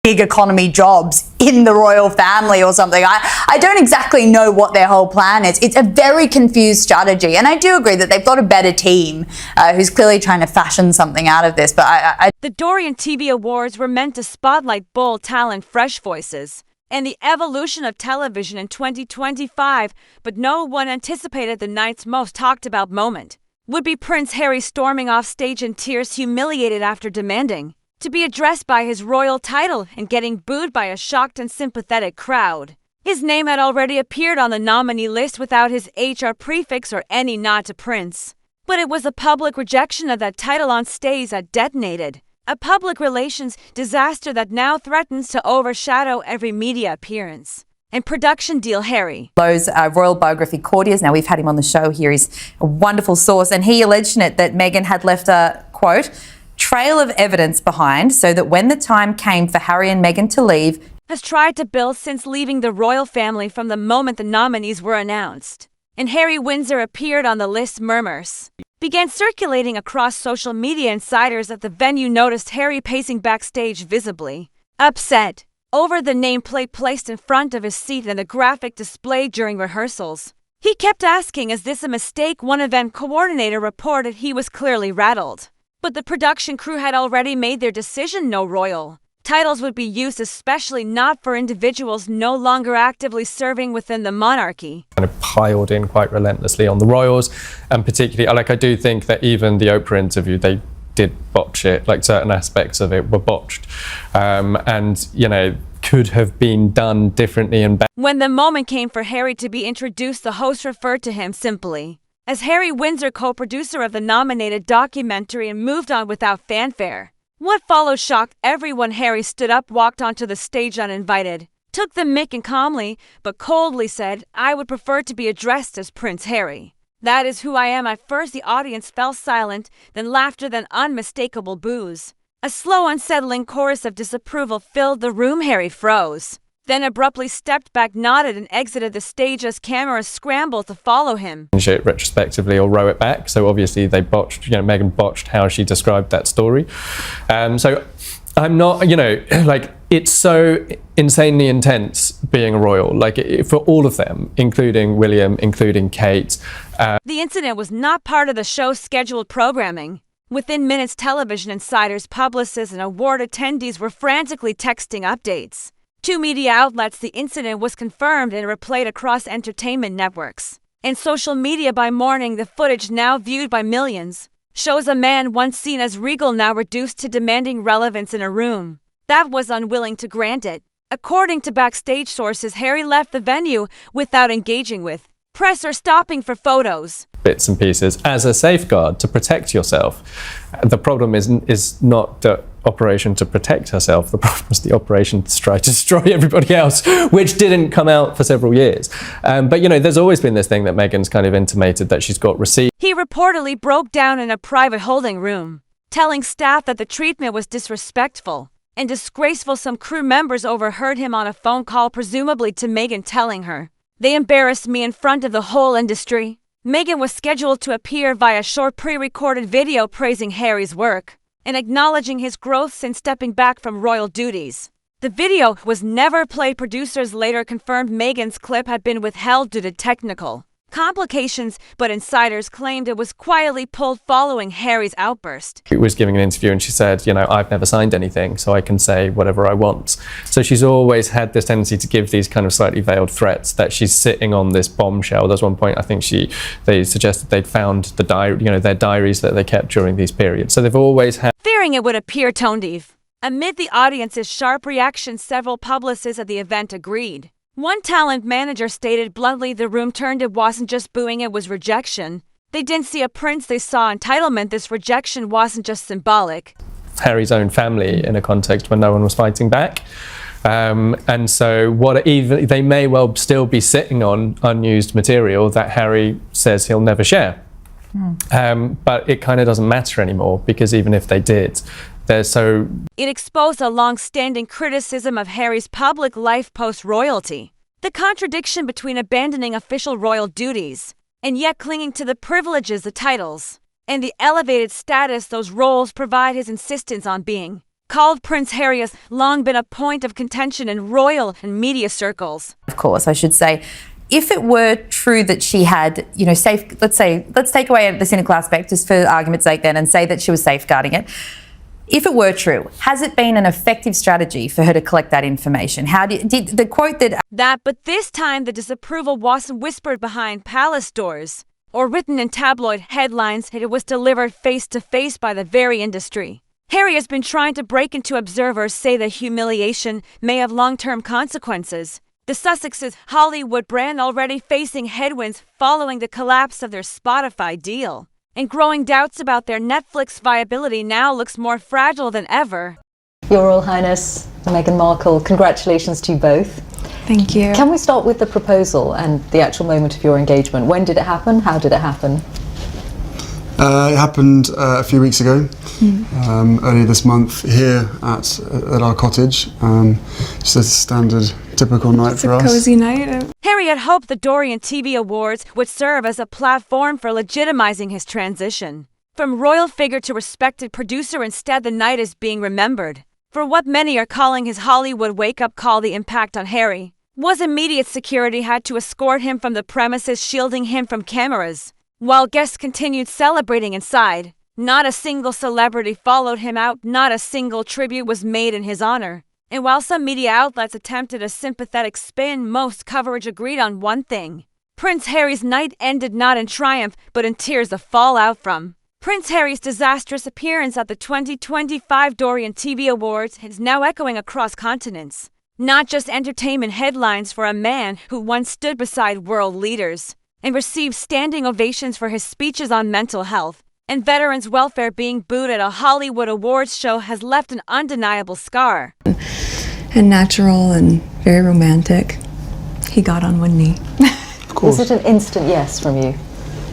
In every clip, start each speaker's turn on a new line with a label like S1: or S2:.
S1: gig economy jobs in the royal family or something. I don't exactly know what their whole plan is. It's a very confused strategy, and I do agree that they've got a better team who's clearly trying to fashion something out of this, but
S2: The Dorian TV Awards were meant to spotlight bold talent, fresh voices, and the evolution of television in 2025, but no one anticipated the night's most talked about moment would be Prince Harry storming off stage in tears, humiliated after demanding to be addressed by his royal title and getting booed by a shocked and sympathetic crowd. His name had already appeared on the nominee list without his HR prefix or any nod to Prince. But it was a public rejection of that title on stage that detonated a public relations disaster that now threatens to overshadow every media appearance and production deal. Harry
S1: Low's royal biography courtiers, now we've had him on the show here, he's a wonderful source, and he alleged in it that Meghan had left a, quote, trail of evidence behind so that when the time came for Harry and Meghan to leave,
S2: has tried to build since leaving the royal family from the moment the nominees were announced. And Harry Windsor appeared on the list. Murmurs began circulating across social media. Insiders at the venue noticed Harry pacing backstage, visibly upset over the nameplate placed in front of his seat and the graphic displayed during rehearsals. He kept asking, "Is this a mistake?" One event coordinator reported he was clearly rattled. But the production crew had already made their decision. No royal titles would be used, especially not for individuals no longer actively serving within the monarchy.
S3: Kind of piled in quite relentlessly on the royals, and particularly, I do think that even the Oprah interview, they did botch it. Like, certain aspects of it were botched, and could have been done differently and better.
S2: When the moment came for Harry to be introduced, the host referred to him simply as Harry Windsor, co-producer of the nominated documentary, and moved on without fanfare. What followed shocked everyone. Harry stood up, walked onto the stage uninvited, took the mic and calmly but coldly said, "I would prefer to be addressed as Prince Harry. That is who I am." At first the audience fell silent, then laughter, then unmistakable boos. A slow, unsettling chorus of disapproval filled the room. Harry froze, then abruptly stepped back, nodded, and exited the stage as cameras scrambled to follow him.
S3: Change it retrospectively or row it back. So obviously they botched, Meghan botched how she described that story. So I'm not, it's so insanely intense being a royal, for all of them, including William, including Kate.
S2: The incident was not part of the show's scheduled programming. Within minutes, television insiders, publicists, and award attendees were frantically texting updates. Two media outlets, the incident was confirmed and replayed across entertainment networks and social media by morning. The footage, now viewed by millions, shows a man once seen as regal now reduced to demanding relevance in a room that was unwilling to grant it. According to backstage sources, Harry left the venue without engaging with press or stopping for photos.
S3: Bits and pieces as a safeguard to protect yourself. The problem is not the operation to protect herself. The problem is the operation to try to destroy everybody else, which didn't come out for several years. But there's always been this thing that Meghan's kind of intimated that she's got receipts.
S2: He reportedly broke down in a private holding room, telling staff that the treatment was disrespectful and disgraceful. Some crew members overheard him on a phone call, presumably to Meghan, telling her, "They embarrassed me in front of the whole industry." Meghan was scheduled to appear via short pre-recorded video praising Harry's work and acknowledging his growth since stepping back from royal duties. The video was never played. Producers later confirmed Meghan's clip had been withheld due to technical complications, but insiders claimed it was quietly pulled following Harry's outburst.
S3: She was giving an interview and she said, "I've never signed anything, so I can say whatever I want." So she's always had this tendency to give these kind of slightly veiled threats that she's sitting on this bombshell. There's one point I think they suggested they'd found the their diaries that they kept during these periods. So they've always had.
S2: Fearing it would appear tone deaf. Amid the audience's sharp reaction, several publicists at the event agreed. One talent manager stated bluntly, "The room turned. It wasn't just booing, it was rejection. They didn't see a prince, they saw entitlement. This rejection wasn't just symbolic."
S3: Harry's own family in a context when no one was fighting back. And so they may well still be sitting on unused material that Harry says he'll never share. But it kind of doesn't matter anymore, because even if they did, It
S2: exposed a long-standing criticism of Harry's public life post-royalty. The contradiction between abandoning official royal duties and yet clinging to the privileges, the titles, and the elevated status those roles provide. His insistence on being called Prince Harry has long been a point of contention in royal and media circles.
S1: Of course, I should say, if it were true that she had, let's take away the cynical aspect just for argument's sake then and say that she was safeguarding it. If it were true, has it been an effective strategy for her to collect that information? Did the quote that...
S2: But this time the disapproval wasn't whispered behind palace doors or written in tabloid headlines. It was delivered face to face by the very industry. Harry has been trying to break into observers say that humiliation may have long-term consequences. The Sussex's Hollywood brand already facing headwinds following the collapse of their Spotify deal. And growing doubts about their Netflix viability now looks more fragile than ever.
S4: Your Royal Highness, Meghan Markle, congratulations to you both.
S5: Thank you.
S4: Can we start with the proposal and the actual moment of your engagement? When did it happen? How did it happen?
S6: It happened a few weeks ago, earlier this month, here at our cottage. Just a standard, typical night for us.
S5: It's a cozy night.
S2: Harry had hoped the Dorian TV Awards would serve as a platform for legitimizing his transition. From royal figure to respected producer, instead the night is being remembered for what many are calling his Hollywood wake-up call. The impact on Harry was immediate. Security had to escort him from the premises, shielding him from cameras. While guests continued celebrating inside, not a single celebrity followed him out, not a single tribute was made in his honor. And while some media outlets attempted a sympathetic spin, most coverage agreed on one thing. Prince Harry's night ended not in triumph, but in tears of fallout from Prince Harry's disastrous appearance at the 2025 Dorian TV Awards is now echoing across continents. Not just entertainment headlines for a man who once stood beside world leaders and received standing ovations for his speeches on mental health and veterans' welfare. Being booed at a Hollywood awards show has left an undeniable scar.
S5: And natural and very romantic. He got on one knee.
S6: Of course.
S4: Was it an instant yes from you?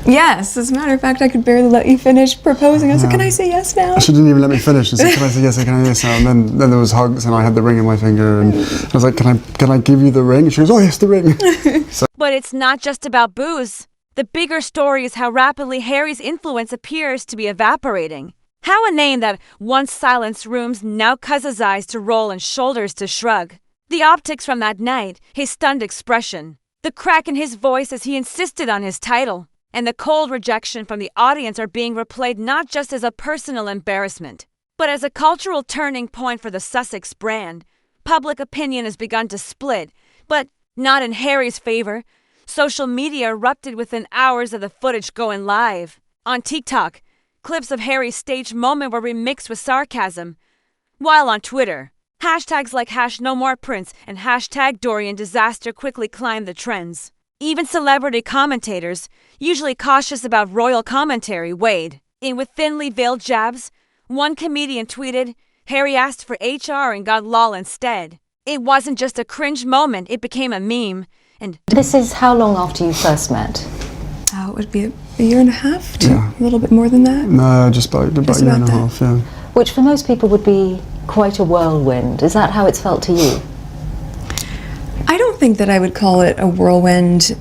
S5: Yes, as a matter of fact, I could barely let you finish proposing. I said, can I say yes now?
S6: She didn't even let me finish. She said, can I say yes, can I say yes now? And then there was hugs and I had the ring in my finger and I was like, can I give you the ring? And she goes, oh yes, the ring.
S2: But it's not just about booze. The bigger story is how rapidly Harry's influence appears to be evaporating. How a name that once silenced rooms now causes eyes to roll and shoulders to shrug. The optics from that night, his stunned expression, the crack in his voice as he insisted on his title, and the cold rejection from the audience are being replayed not just as a personal embarrassment, but as a cultural turning point for the Sussex brand. Public opinion has begun to split, but not in Harry's favor. Social media erupted within hours of the footage going live. On TikTok, clips of Harry's staged moment were remixed with sarcasm, while on Twitter, hashtags like #NoMorePrince and #DorianDisaster quickly climbed the trends. Even celebrity commentators, usually cautious about royal commentary, weighed in with thinly veiled jabs. One comedian tweeted, "Harry asked for HR and got lol instead." It wasn't just a cringe moment, it became a meme. And
S4: this is how long after you first met?
S5: It would be a year and a half,
S6: Yeah.
S5: a little bit more than that.
S6: No, just about a year and a
S5: that.
S6: half, yeah.
S4: Which for most people would be quite a whirlwind. Is that how it's felt to you?
S5: I don't think that I would call it a whirlwind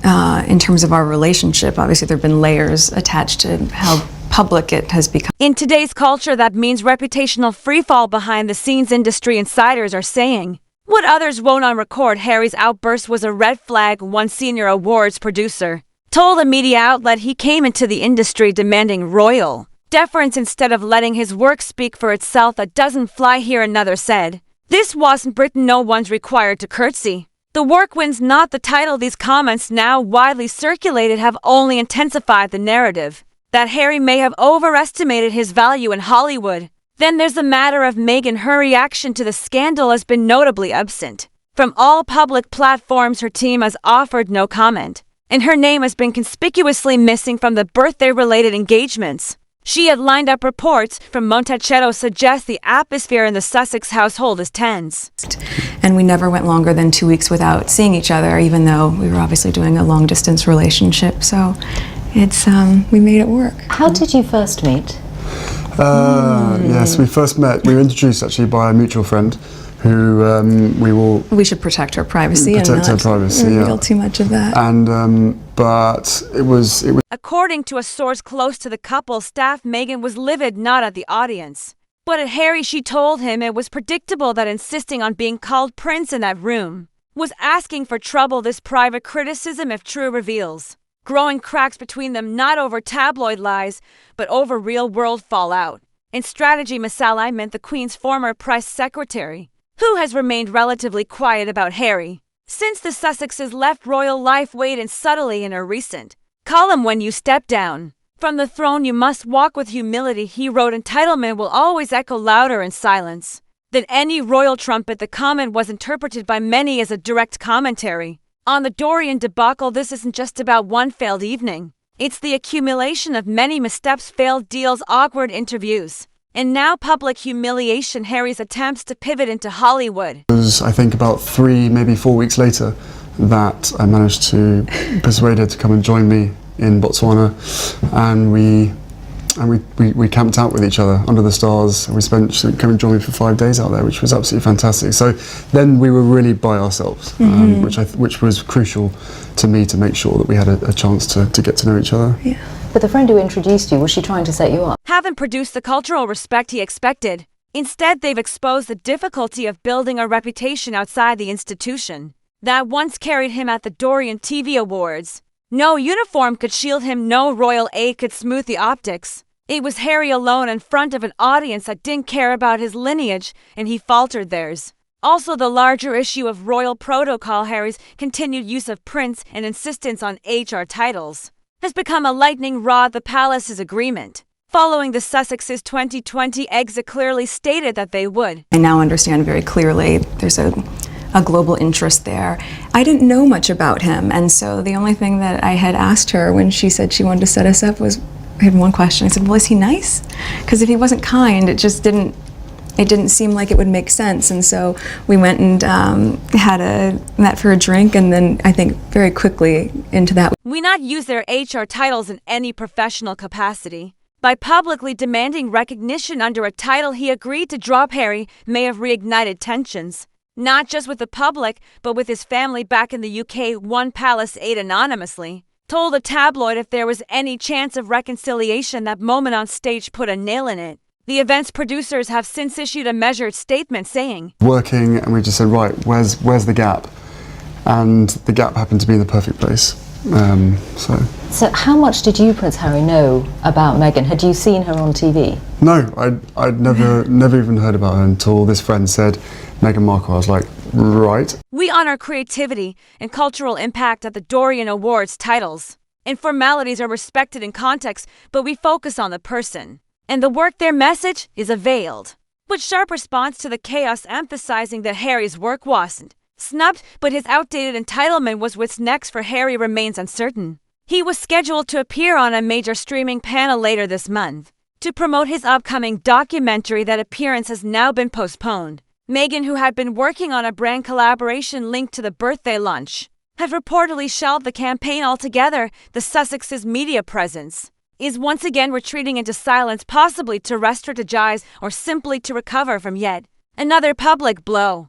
S5: in terms of our relationship. Obviously, there have been layers attached to how public it has become.
S2: in today's culture, that means reputational freefall. Behind the scenes, industry insiders are saying what others won't on record. Harry's outburst was a red flag. One senior awards producer told a media outlet he came into the industry demanding royal deference instead of letting his work speak for itself. That doesn't fly here, another said. This wasn't Britain, no one's required to curtsy. The work wins, not the title. These comments, now widely circulated, have only intensified the narrative that Harry may have overestimated his value in Hollywood. Then there's the matter of Meghan. Her reaction to the scandal has been notably absent from all public platforms. Her team has offered no comment, and her name has been conspicuously missing from the birthday-related engagements. She had lined up. Reports from Montecito suggest the atmosphere in the Sussex household is tense.
S5: And we never went longer than 2 weeks without seeing each other, even though we were obviously doing a long-distance relationship. So it's we made it work.
S4: How did you first meet?
S6: Yes, we first met. We were introduced actually by a mutual friend who
S5: We should protect her privacy
S6: Protect her
S5: and not
S6: privacy,
S5: reveal
S6: yeah.
S5: too much of that.
S6: and but it was
S2: According to a source close to the couple, staff, Meghan was livid, not at the audience, But at Harry, she told him it was predictable that insisting on being called Prince in that room was asking for trouble. This private criticism, if true, reveals growing cracks between them, not over tabloid lies, but over real-world fallout. In strategy, Miss meant the Queen's former press secretary, who has remained relatively quiet about Harry since the Sussexes left royal life, weighed in subtly in a recent column. When you step down from the throne, you must walk with humility, he wrote. Entitlement will always echo louder in silence than any royal trumpet. The comment was interpreted by many as a direct commentary on the Dorian debacle. This isn't just about one failed evening. It's the accumulation of many missteps, failed deals, awkward interviews, and now public humiliation. Harry's attempts to pivot into Hollywood.
S6: It was, I think, about 3, maybe 4 weeks later that I managed to persuade her to come and join me in Botswana, and we camped out with each other under the stars. She came and joined me for 5 days out there, which was absolutely fantastic. So then we were really by ourselves, which was crucial to me, to make sure that we had a chance to get to know each other.
S5: Yeah.
S4: But the friend who introduced you, was she trying to set you up?
S2: Haven't produced the cultural respect he expected. Instead, they've exposed the difficulty of building a reputation outside the institution that once carried him at the Dorian TV Awards. No uniform could shield him, no royal aid could smooth the optics. It was Harry alone in front of an audience that didn't care about his lineage, and he faltered theirs. Also, the larger issue of royal protocol, Harry's continued use of Prince and insistence on HR titles, has become a lightning rod. The palace's agreement following the Sussexes' 2020 exit clearly stated that they would.
S5: I now understand very clearly there's a global interest there. I didn't know much about him, and so the only thing that I had asked her when she said she wanted to set us up was, I had one question. I said, well, is he nice? Because if he wasn't kind, it didn't seem like it would make sense. And so we went and met for a drink, and then I think very quickly into that.
S2: We not use their HR titles in any professional capacity. By publicly demanding recognition under a title he agreed to drop, Harry may have reignited tensions, not just with the public, but with his family back in the UK. One palace aide anonymously told a tabloid if there was any chance of reconciliation, that moment on stage put a nail in it. The event's producers have since issued a measured statement saying,
S6: Working, and we just said, right, where's the gap? And the gap happened to be in the perfect place.
S4: So how much did you, Prince Harry, know about Meghan? Had you seen her on TV?
S6: No, I'd never even heard about her until this friend said Meghan Markle. I was like, right.
S2: We honor creativity and cultural impact at the Dorian Awards. Titles and formalities are respected in context, but we focus on the person and the work. Their message is a veiled but sharp response to the chaos, emphasizing that Harry's work wasn't snubbed, but his outdated entitlement was. What's next for Harry remains uncertain. He was scheduled to appear on a major streaming panel later this month to promote his upcoming documentary. That appearance has now been postponed. Meghan, who had been working on a brand collaboration linked to the birthday lunch, have reportedly shelved the campaign altogether. The Sussexes' media presence is once again retreating into silence, possibly to re-strategize or simply to recover from yet another public blow.